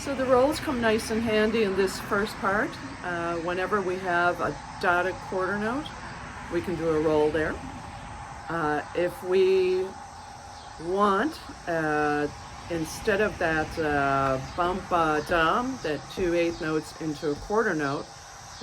So the rolls come nice and handy in this first part. Whenever we have a dotted quarter note, we can do a roll there. If we want, instead of that bump-dum, that 2/8 notes into a quarter note,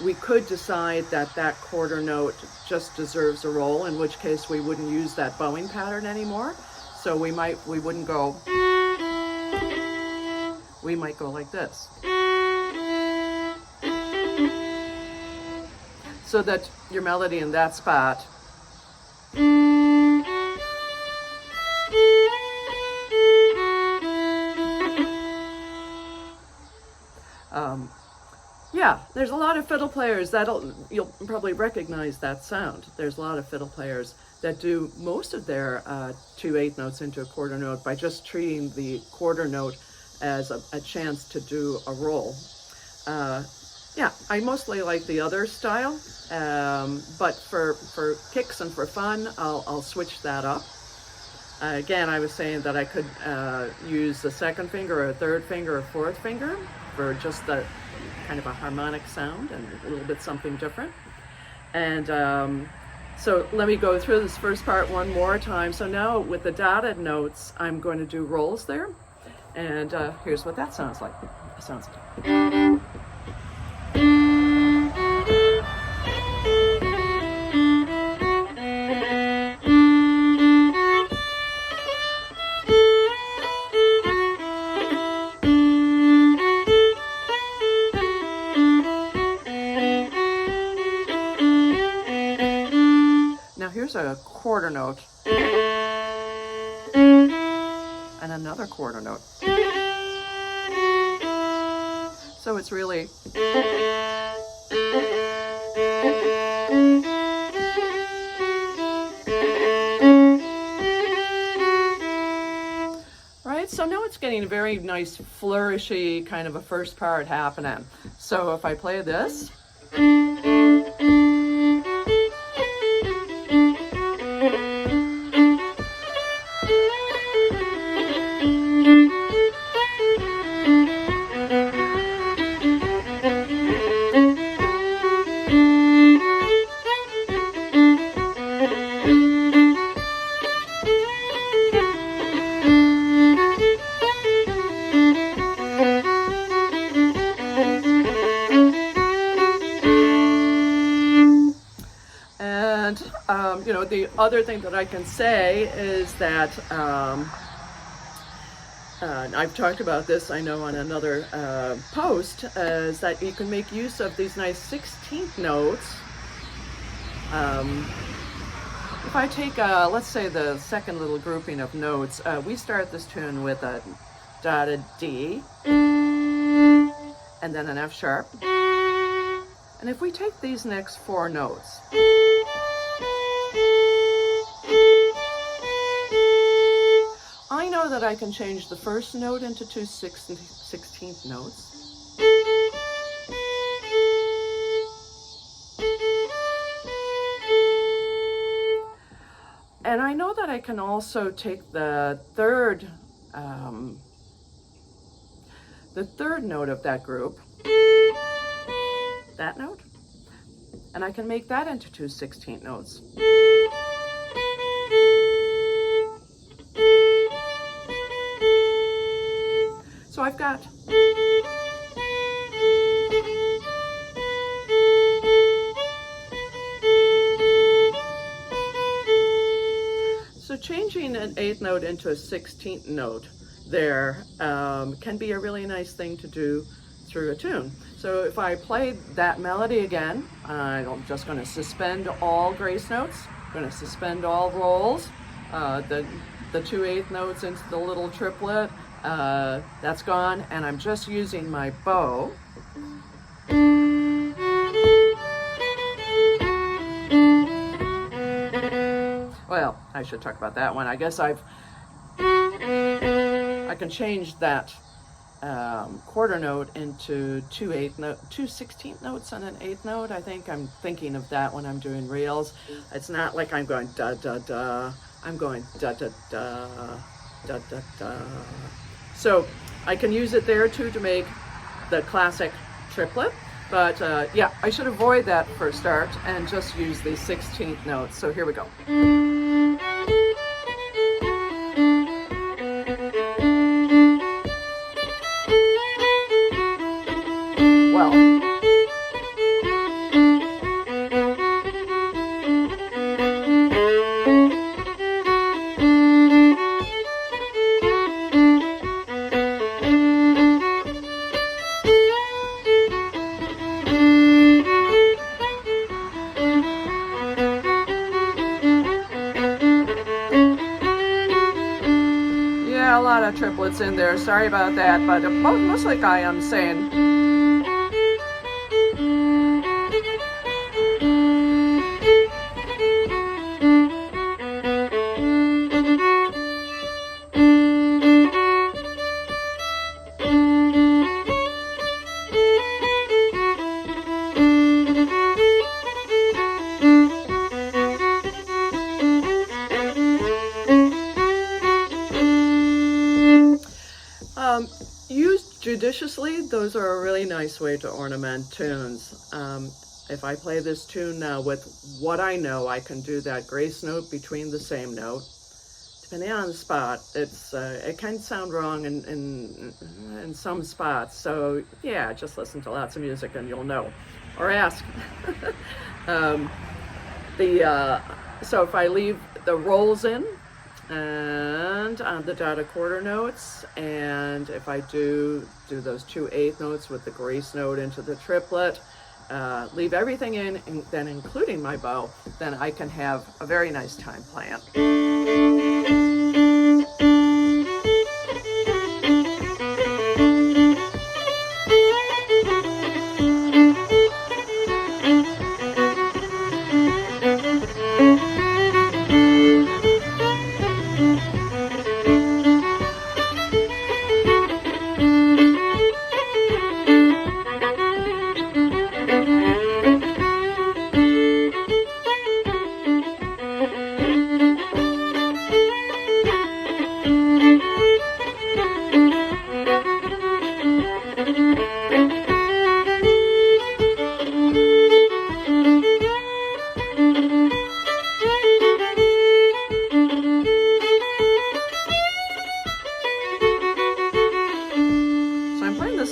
we could decide that that quarter note just deserves a roll, in which case we wouldn't use that bowing pattern anymore. So we wouldn't go, we might go like this. So that your melody in that spot yeah, there's a lot of fiddle players you'll probably recognize that sound. There's a lot of fiddle players that do most of their 2/8 notes into a quarter note by just treating the quarter note as a chance to do a roll. Yeah, I mostly like the other style, but for kicks and for fun, I'll switch that up. Again, I was saying that I could use the second finger or a third finger or fourth finger for just the kind of a harmonic sound and a little bit something different. And so let me go through this first part one more time. So now with the dotted notes, I'm going to do rolls there. And here's what that sounds like. It sounds like. Here's a quarter note and another quarter note. So it's really right. So now it's getting a very nice flourishy kind of a first part happening. So if I play this, you know, the other thing that I can say is that I've talked about this, I know, on another post, is that you can make use of these nice 16th notes. If I take, let's say, the second little grouping of notes, we start this tune with a dotted D, and then an F sharp. And if we take these next four notes, I know that I can change the first note into two 16th notes. And I know that I can also take the third note of that group, that note, and I can make that into two 16th notes. So I've got so changing an 8th note into a 16th note there can be a really nice thing to do through a tune. So if I play that melody again, I'm just going to suspend all grace notes, I'm going to suspend all rolls, the 2/8 notes into the little triplet, that's gone, and I'm just using my bow. Well, I should talk about that one. I guess I can change that quarter note into two 16th notes and an 8th note. I think I'm thinking of that when I'm doing reels. It's not like I'm going da da da. I'm going da da da da da da. So I can use it there too to make the classic triplet, but yeah, I should avoid that for a start and just use the 16th notes. So here we go. Well, yeah, a lot of triplets in there. Sorry about that, but most like I am saying. Used judiciously, those are a really nice way to ornament tunes. If I play this tune now with what I know, I can do that grace note between the same note. Depending on the spot, it can sound wrong in some spots. So yeah, just listen to lots of music and you'll know, or ask. So if I leave the rolls in, and on the dotted quarter notes, and if I do those 2 8th notes with the grace note into the triplet, leave everything in, and then including my bow, then I can have a very nice time playing.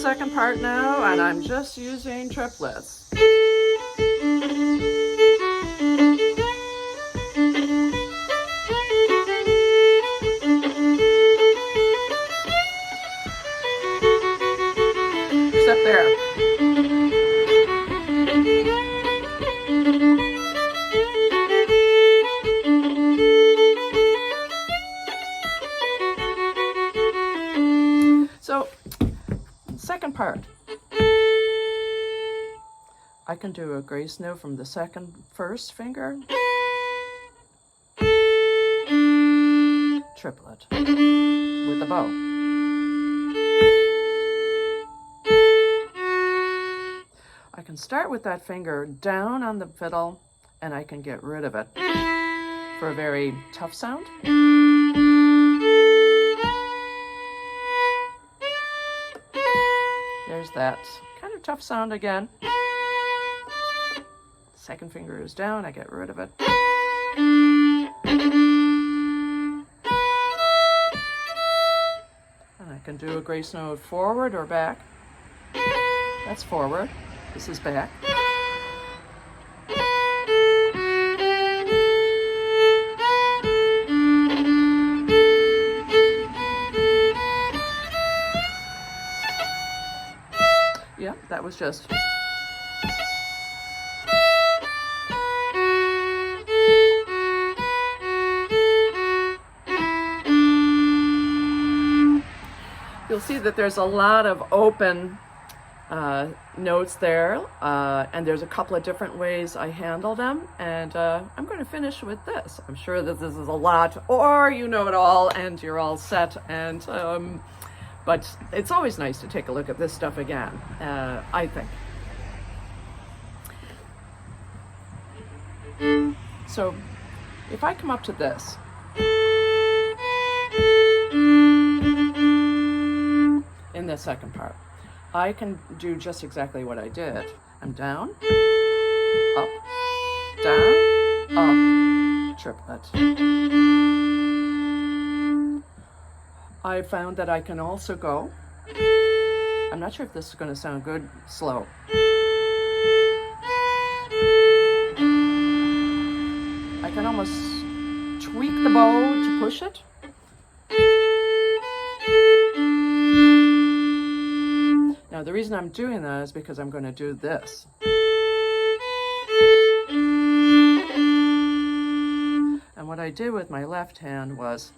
Second part now, and I'm just using triplets. Except there. So, second part, I can do a grace note from the first finger, triplet with the bow. I can start with that finger down on the fiddle, and I can get rid of it for a very tough sound. There's that kind of tough sound again. Second finger is down, I get rid of it. And I can do a grace note forward or back. That's forward. This is back. Yeah, that was just. You'll see that there's a lot of open notes there, and there's a couple of different ways I handle them, and I'm going to finish with this. I'm sure that this is a lot, or you know it all, and you're all set, and but it's always nice to take a look at this stuff again, I think. So if I come up to this, the second part. I can do just exactly what I did. I'm down, up, down, up, triplet. I found that I can also go, I'm not sure if this is going to sound good, slow. I can almost tweak the bow to push it. Now the reason I'm doing that is because I'm going to do this. And what I did with my left hand was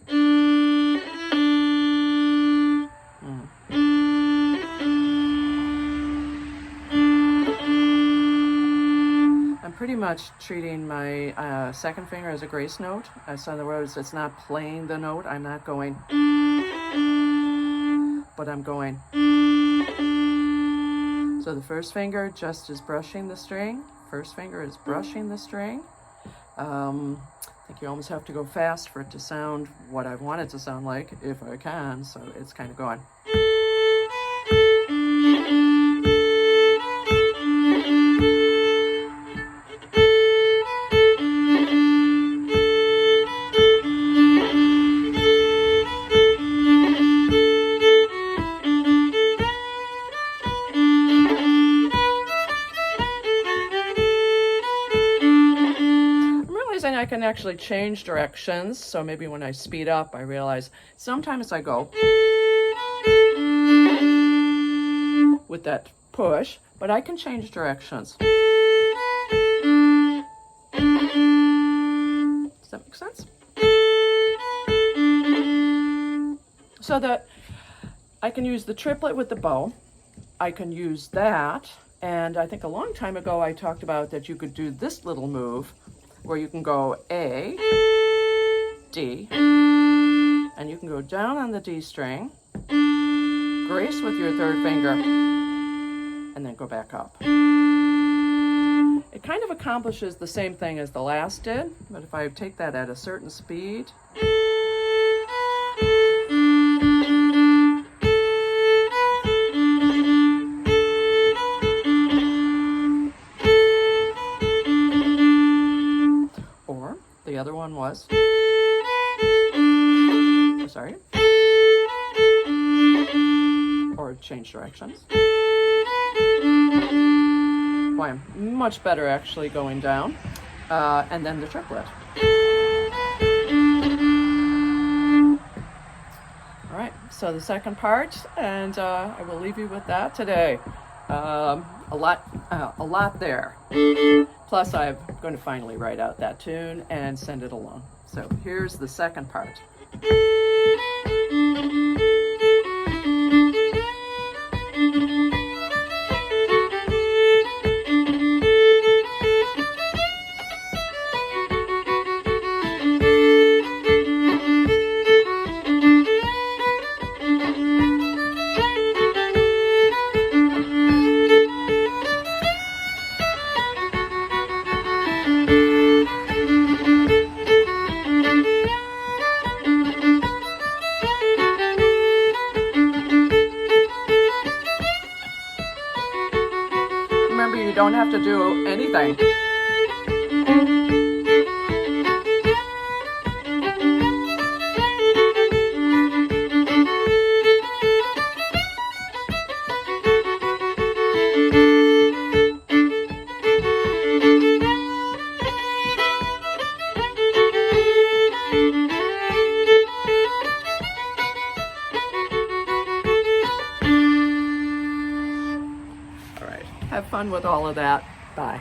I'm pretty much treating my second finger as a grace note. So in other words, it's not playing the note. I'm not going, but I'm going. So the first finger just is brushing the string. First finger is brushing the string. I think you almost have to go fast for it to sound what I want it to sound like, if I can. So it's kind of going. I can actually change directions, so maybe when I speed up I realize sometimes I go with that push, but I can change directions. Does that make sense? So that I can use the triplet with the bow. I can use that, and I think a long time ago I talked about that you could do this little move where you can go A, D, and you can go down on the D string, grace with your third finger, and then go back up. It kind of accomplishes the same thing as the last did, but if I take that at a certain speed, the other one was, sorry, or change directions. Boy, I'm much better actually going down, and then the triplet. All right, so the second part, and I will leave you with that today. A lot there. Plus, I'm going to finally write out that tune and send it along. So here's the second part. Remember, you don't have to do anything. Have fun with all of that. Bye.